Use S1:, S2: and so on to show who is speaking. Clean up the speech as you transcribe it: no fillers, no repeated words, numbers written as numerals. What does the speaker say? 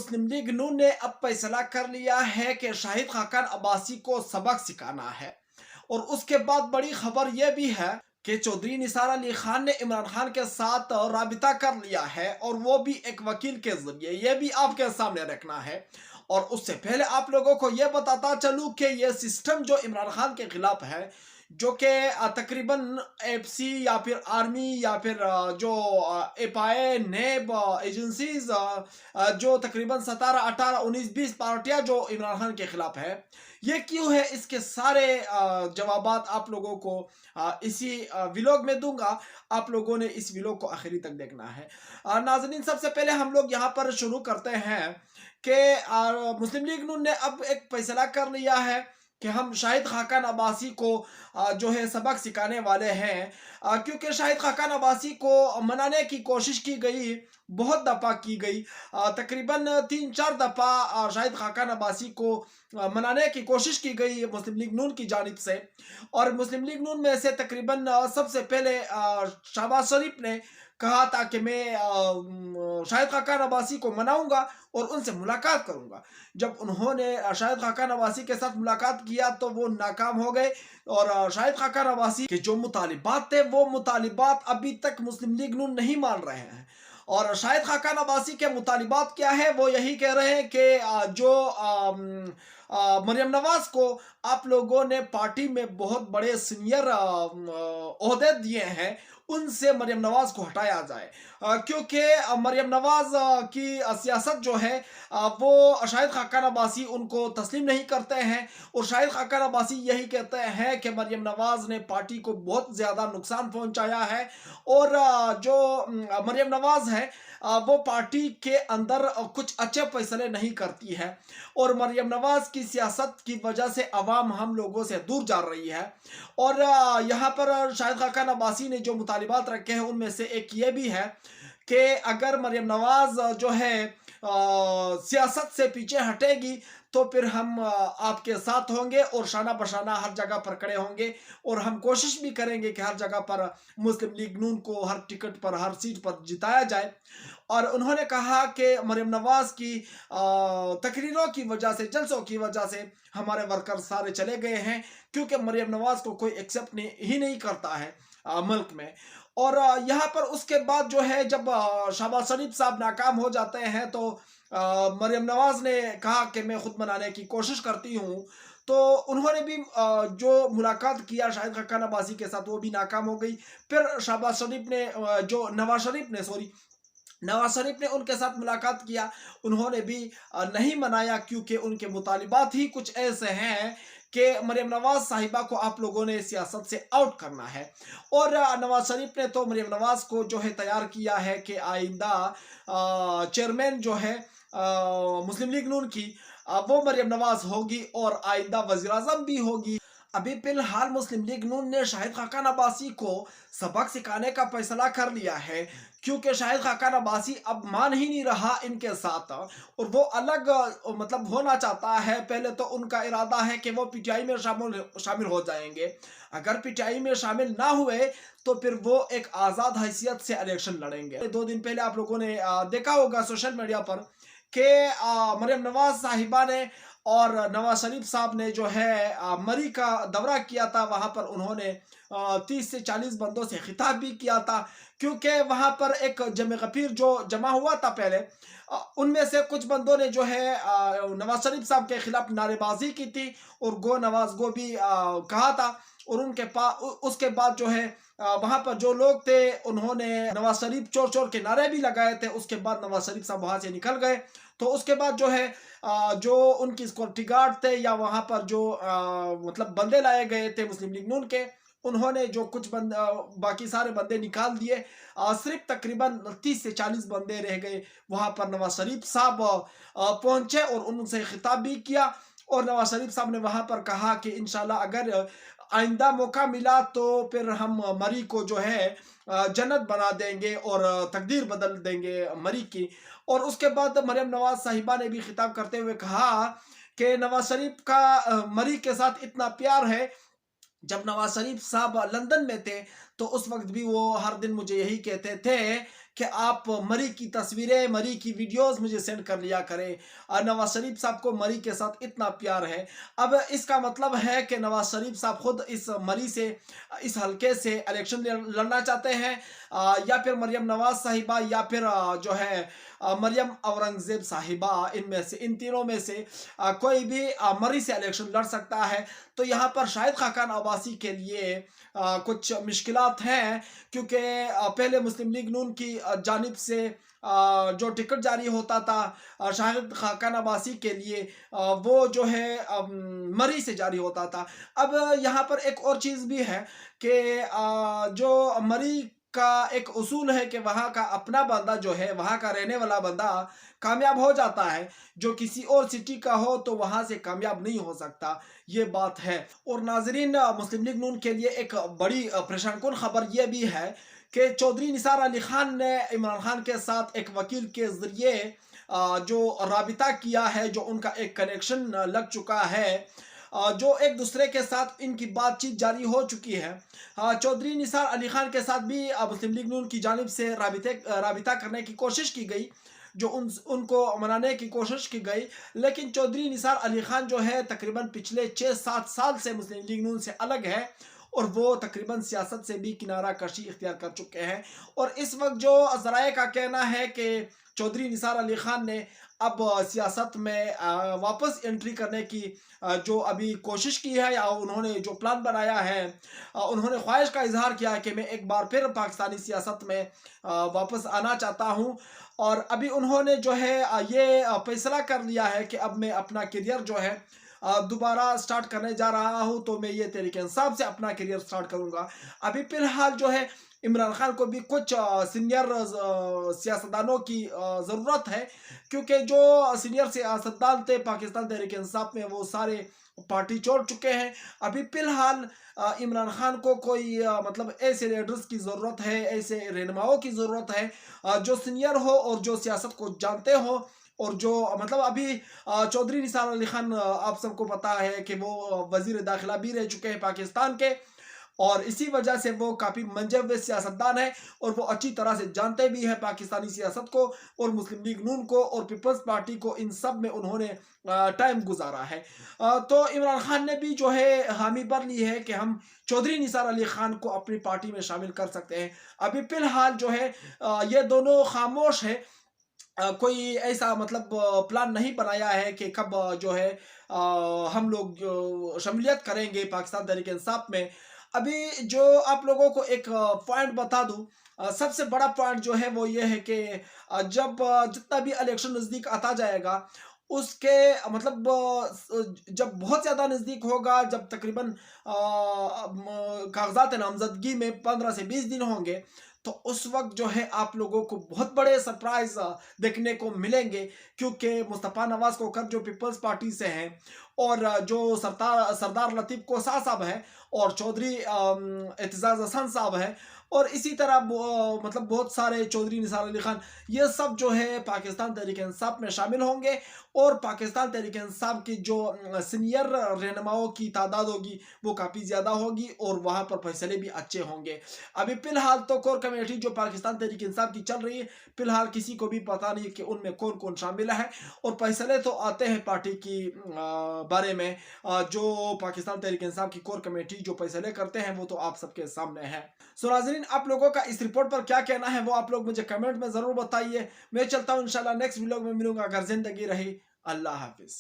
S1: मुस्लिम league नून ने अब फैसला कर लिया है कि शाहिद खाकान अब्बासी को सबक सिखाना है। और उसके बाद बड़ी खबर यह भी है कि चौधरी निसार अली खान ने इमरान खान के साथ राबिता कर लिया है, और वो भी एक वकील के जरिए। यह भी आपके सामने रखना है। और उससे पहले आप लोगों को यह बताता चलूं कि यह सिस्टम जो इमरान खान के खिलाफ है, जो कि तकरीबन एफसी या फिर आर्मी या फिर जो एफआई नेब एजेंसीज, जो तकरीबन 17 18 19 20 पार्टियां जो इमरान खान के खिलाफ है, ये क्यों है, इसके सारे जवाबात आप लोगों को इसी व्लॉग में दूंगा। आप लोगों ने इस व्लॉग को आखिरी तक देखना है। नाज़रीन, सबसे पहले हम लोग यहाँ पर शुरू करते हैं कि मुस्लिम लीग नून ने अब एक फैसला कर लिया है कि हम शाहिद खाकान अब्बासी को जो है सबक सिखाने वाले हैं। क्योंकि शाहिद खाकान अब्बासी को मनाने की कोशिश की गई, बहुत दफ़ा की गई, तकरीबन 3-4 दफ़ा शाहिद खाकान अब्बासी को मनाने की कोशिश की गई मुस्लिम लीग नून की जानिब से। और मुस्लिम लीग नून में से तकरीबन सबसे पहले शहबाज शरीफ ने कहा था कि मैं शाहिद खाकान अब्बासी को मनाऊंगा और उनसे मुलाकात करूंगा। जब उन्होंने शाहिद खाकान अब्बासी के साथ मुलाकात किया तो वो नाकाम हो गए। और शाहिद खाकान अब्बासी के जो मुतालिबात थे, वो मुतालिबात अभी तक मुस्लिम लीग नून नहीं मान रहे हैं। और शाहिद खाकान अब्बासी के मुतालिबात क्या है, वो यही कह रहे हैं कि जो मरियम नवाज को आप लोगों ने पार्टी में बहुत बड़े सीनियर ओहदे दिए हैं, उनसे मरियम नवाज को हटाया जाए। क्योंकि मरियम नवाज की सियासत जो है, वो शाहिद खाकान अब्बासी उनको तस्लीम नहीं करते हैं। और शाहिद खाकान अब्बासी यही कहते हैं कि मरियम नवाज ने पार्टी को बहुत ज़्यादा नुकसान पहुंचाया है। और जो मरियम नवाज है, वो पार्टी के अंदर कुछ अच्छे फैसले नहीं करती है। और मरियम नवाज की सियासत की वजह से अवाम हम लोगों से दूर जा रही है। और यहाँ पर शाहिद खाकान अब्बासी ने जो मुतालिबात रखे हैं, उनमें से एक ये भी है कि अगर मरियम नवाज जो है सियासत से पीछे हटेगी तो फिर हम आपके साथ होंगे और शाना बशाना हर जगह पर खड़े होंगे। और हम कोशिश भी करेंगे कि हर जगह पर मुस्लिम लीग नून को हर टिकट पर, हर सीट पर जिताया जाए। और उन्होंने कहा कि मरियम नवाज की तकरीरों की वजह से, जलसों की वजह से हमारे वर्कर सारे चले गए हैं, क्योंकि मरियम नवाज को कोई एक्सेप्ट ही नहीं करता है मुल्क में। और यहाँ पर उसके बाद जो है, जब शहबाज शरीफ साहब नाकाम हो जाते हैं तो मरियम नवाज ने कहा कि मैं खुद मनाने की कोशिश करती हूँ। तो उन्होंने भी जो मुलाकात किया शाहिद खाकान अब्बासी के साथ, वो भी नाकाम हो गई। फिर शहबाज शरीफ ने जो नवाज शरीफ ने उनके साथ मुलाकात किया, उन्होंने भी नहीं मनाया, क्योंकि उनके मुतालिबात ही कुछ ऐसे हैं कि मरियम नवाज साहिबा को आप लोगों ने सियासत से आउट करना है। और नवाज शरीफ ने तो मरियम नवाज को जो है तैयार किया है कि आइंदा चेयरमैन जो है मुस्लिम लीग नून की, वो मरियम नवाज होगी और आइंदा वज़ीर आज़म भी होगी। अभी फिलहाल मुस्लिम लीग नून ने शाहिद खाकान अब्बासी को सबक सिखाने का फैसला कर लिया है, क्योंकि शाहिद खाकान अब्बासी अब मान ही नहीं रहा इनके साथ और वो अलग मतलब होना चाहता है। पहले तो उनका इरादा है कि वो पीटीआई में शामिल हो जाएंगे। अगर पीटीआई में शामिल ना हुए तो फिर वो एक आज़ाद हैसियत से इलेक्शन लड़ेंगे। 2 दिन पहले आप लोगों ने देखा होगा सोशल मीडिया पर कि मरियम नवाज साहिबा ने और नवाज शरीफ साहब ने जो है मरी का दौरा किया था। वहाँ पर उन्होंने 30 से 40 बंदों से खिताब भी किया था, क्योंकि वहाँ पर एक जमे गफीर जो जमा हुआ था पहले, उनमें से कुछ बंदों ने जो है नवाज शरीफ साहब के खिलाफ नारेबाजी की थी और गो नवाज गो भी कहा था। और उनके पास उसके बाद जो है वहाँ पर जो लोग थे, उन्होंने नवाज शरीफ चोर चोर के नारे भी लगाए थे। उसके बाद नवाज शरीफ साहब वहाँ से निकल गए। तो उसके बाद जो है जो उनकी सिक्योरिटी गार्ड थे या वहाँ पर जो मतलब बंदे लाए गए थे मुस्लिम लीग नून के, उन्होंने जो कुछ बाकी सारे बंदे निकाल दिए। सिर्फ तकरीबन 30 से 40 बंदे रह गए। वहाँ पर नवाज शरीफ साहब पहुँचे और उनसे खिताब भी किया। और नवाज शरीफ साहब ने वहाँ पर कहा कि इंशाल्लाह अगर आइंदा मौका मिला तो फिर हम मरी को जो है जन्नत बना देंगे और तकदीर बदल देंगे मरी की। और उसके बाद मरियम नवाज साहिबा ने भी खिताब करते हुए कहा कि नवाज शरीफ का मरी के साथ इतना प्यार है। जब नवाज शरीफ साहब लंदन में थे तो उस वक्त भी वो हर दिन मुझे यही कहते थे کہ آپ مری کی تصویریں، مری کی ویڈیوز مجھے سینڈ کر لیا کریں. نواز شریف صاحب کو مری کے ساتھ اتنا پیار ہے. اب اس کا مطلب ہے کہ نواز شریف صاحب خود اس مری سے، اس حلقے سے الیکشن لڑنا چاہتے ہیں، یا پھر مریم نواز صاحبہ، یا پھر جو ہے مریم اورنگزیب صاحبہ، ان میں سے، ان تینوں میں سے کوئی بھی مری سے الیکشن لڑ سکتا ہے. تو یہاں پر شاہد خاقان عباسی کے لیے کچھ مشکلات ہیں، کیونکہ پہلے مسلم لیگ نون کی جانب سے جو ٹکٹ جاری ہوتا تھا شاہد خاقان عباسی کے لیے، وہ جو ہے مری سے جاری ہوتا تھا. اب یہاں پر ایک اور چیز بھی ہے کہ جو مری کا ایک اصول ہے کہ وہاں کا اپنا بندہ جو ہے، وہاں کا رہنے والا بندہ کامیاب ہو جاتا ہے، جو کسی اور سٹی کا ہو تو وہاں سے کامیاب نہیں ہو سکتا. یہ بات ہے. اور ناظرین، مسلم لیگ نون کے لیے ایک بڑی پریشان کن خبر یہ بھی ہے کہ چودھری نثار علی خان نے عمران خان کے ساتھ ایک وکیل کے ذریعے جو رابطہ کیا ہے، جو ان کا ایک کنیکشن لگ چکا ہے، جو ایک دوسرے کے ساتھ ان کی بات چیت جاری ہو چکی ہے. چودھری نثار علی خان کے ساتھ بھی مسلم لیگ نون کی جانب سے رابطہ کرنے کی کوشش کی گئی، جو ان کو منانے کی کوشش کی گئی. لیکن چودھری نثار علی خان جو ہے تقریباً پچھلے 6-7 سال سے مسلم لیگ نون سے الگ ہے، اور وہ تقریباً سیاست سے بھی کنارہ کشی اختیار کر چکے ہیں. اور اس وقت جو ذرائع کا کہنا ہے کہ چودھری نثار علی خان نے اب سیاست میں واپس انٹری کرنے کی جو ابھی کوشش کی ہے، یا انہوں نے جو پلان بنایا ہے، انہوں نے خواہش کا اظہار کیا ہے کہ میں ایک بار پھر پاکستانی سیاست میں واپس آنا چاہتا ہوں. اور ابھی انہوں نے جو ہے یہ فیصلہ کر لیا ہے کہ اب میں اپنا کیریئر جو ہے دوبارہ سٹارٹ کرنے جا رہا ہوں، تو میں یہ تحریک انصاف سے اپنا کیریئر سٹارٹ کروں گا. ابھی فی الحال جو ہے عمران خان کو بھی کچھ سینئر سیاستدانوں کی ضرورت ہے، کیونکہ جو سینئر سیاستدان تھے پاکستان تحریک انصاف میں، وہ سارے پارٹی چھوڑ چکے ہیں. ابھی فی الحال عمران خان کو کوئی مطلب ایسے لیڈرز کی ضرورت ہے، ایسے رہنماؤں کی ضرورت ہے جو سینئر ہو اور جو سیاست کو جانتے ہو، اور جو مطلب ابھی چودھری نثار علی خان آپ سب کو پتا ہے کہ وہ وزیر داخلہ بھی رہ چکے ہیں پاکستان کے، اور اسی وجہ سے وہ کافی منجے ہوئے سیاستدان ہیں، اور وہ اچھی طرح سے جانتے بھی ہیں پاکستانی سیاست کو اور مسلم لیگ نون کو اور پیپلز پارٹی کو. ان سب میں انہوں نے ٹائم گزارا ہے. تو عمران خان نے بھی جو ہے حامی بھر لی ہے کہ ہم چودھری نثار علی خان کو اپنی پارٹی میں شامل کر سکتے ہیں. ابھی فی الحال جو ہے یہ دونوں خاموش ہے، کوئی ایسا مطلب پلان نہیں بنایا ہے کہ کب جو ہے ہم لوگ شمولیت کریں گے پاکستان تحریک انصاف میں. ابھی جو آپ لوگوں کو ایک پوائنٹ بتا دوں، سب سے بڑا پوائنٹ جو ہے وہ یہ ہے کہ جب جتنا بھی الیکشن نزدیک آتا جائے گا، اس کے مطلب جب بہت زیادہ نزدیک ہوگا، جب تقریباً کاغذات نامزدگی میں 15 سے 20 دن ہوں گے، تو اس وقت جو ہے آپ لوگوں کو بہت بڑے سرپرائز دیکھنے کو ملیں گے. کیونکہ مصطفیٰ نواز کوکر جو پیپلز پارٹی سے ہیں، اور جو سردار لطیف کوسا صاحب ہیں، اور چودھری اعتزاز حسن صاحب ہیں، اور اسی طرح مطلب بہت سارے چودھری نثار علی خان، یہ سب جو ہے پاکستان تحریک انصاف میں شامل ہوں گے. اور پاکستان تحریک انصاف کی جو سینئر رہنماؤں کی تعداد ہوگی وہ کافی زیادہ ہوگی، اور وہاں پر فیصلے بھی اچھے ہوں گے. ابھی فی الحال تو کور کمیٹی جو پاکستان تحریک انصاف کی چل رہی ہے، فی الحال کسی کو بھی پتہ نہیں کہ ان میں کون کون شامل ہے. اور فیصلے تو آتے ہیں پارٹی کی بارے میں، جو پاکستان تحریک انصاف کی کور کمیٹی جو فیصلے کرتے ہیں وہ تو آپ سب کے سامنے ہے. سو ناظرین، آپ لوگوں کا اس رپورٹ پر کیا کہنا ہے وہ آپ لوگ مجھے کمنٹ میں ضرور بتائیے. میں چلتا ہوں، انشاءاللہ نیکسٹ ویڈیو میں ملوں گا اگر زندگی رہی. اللہ حافظ.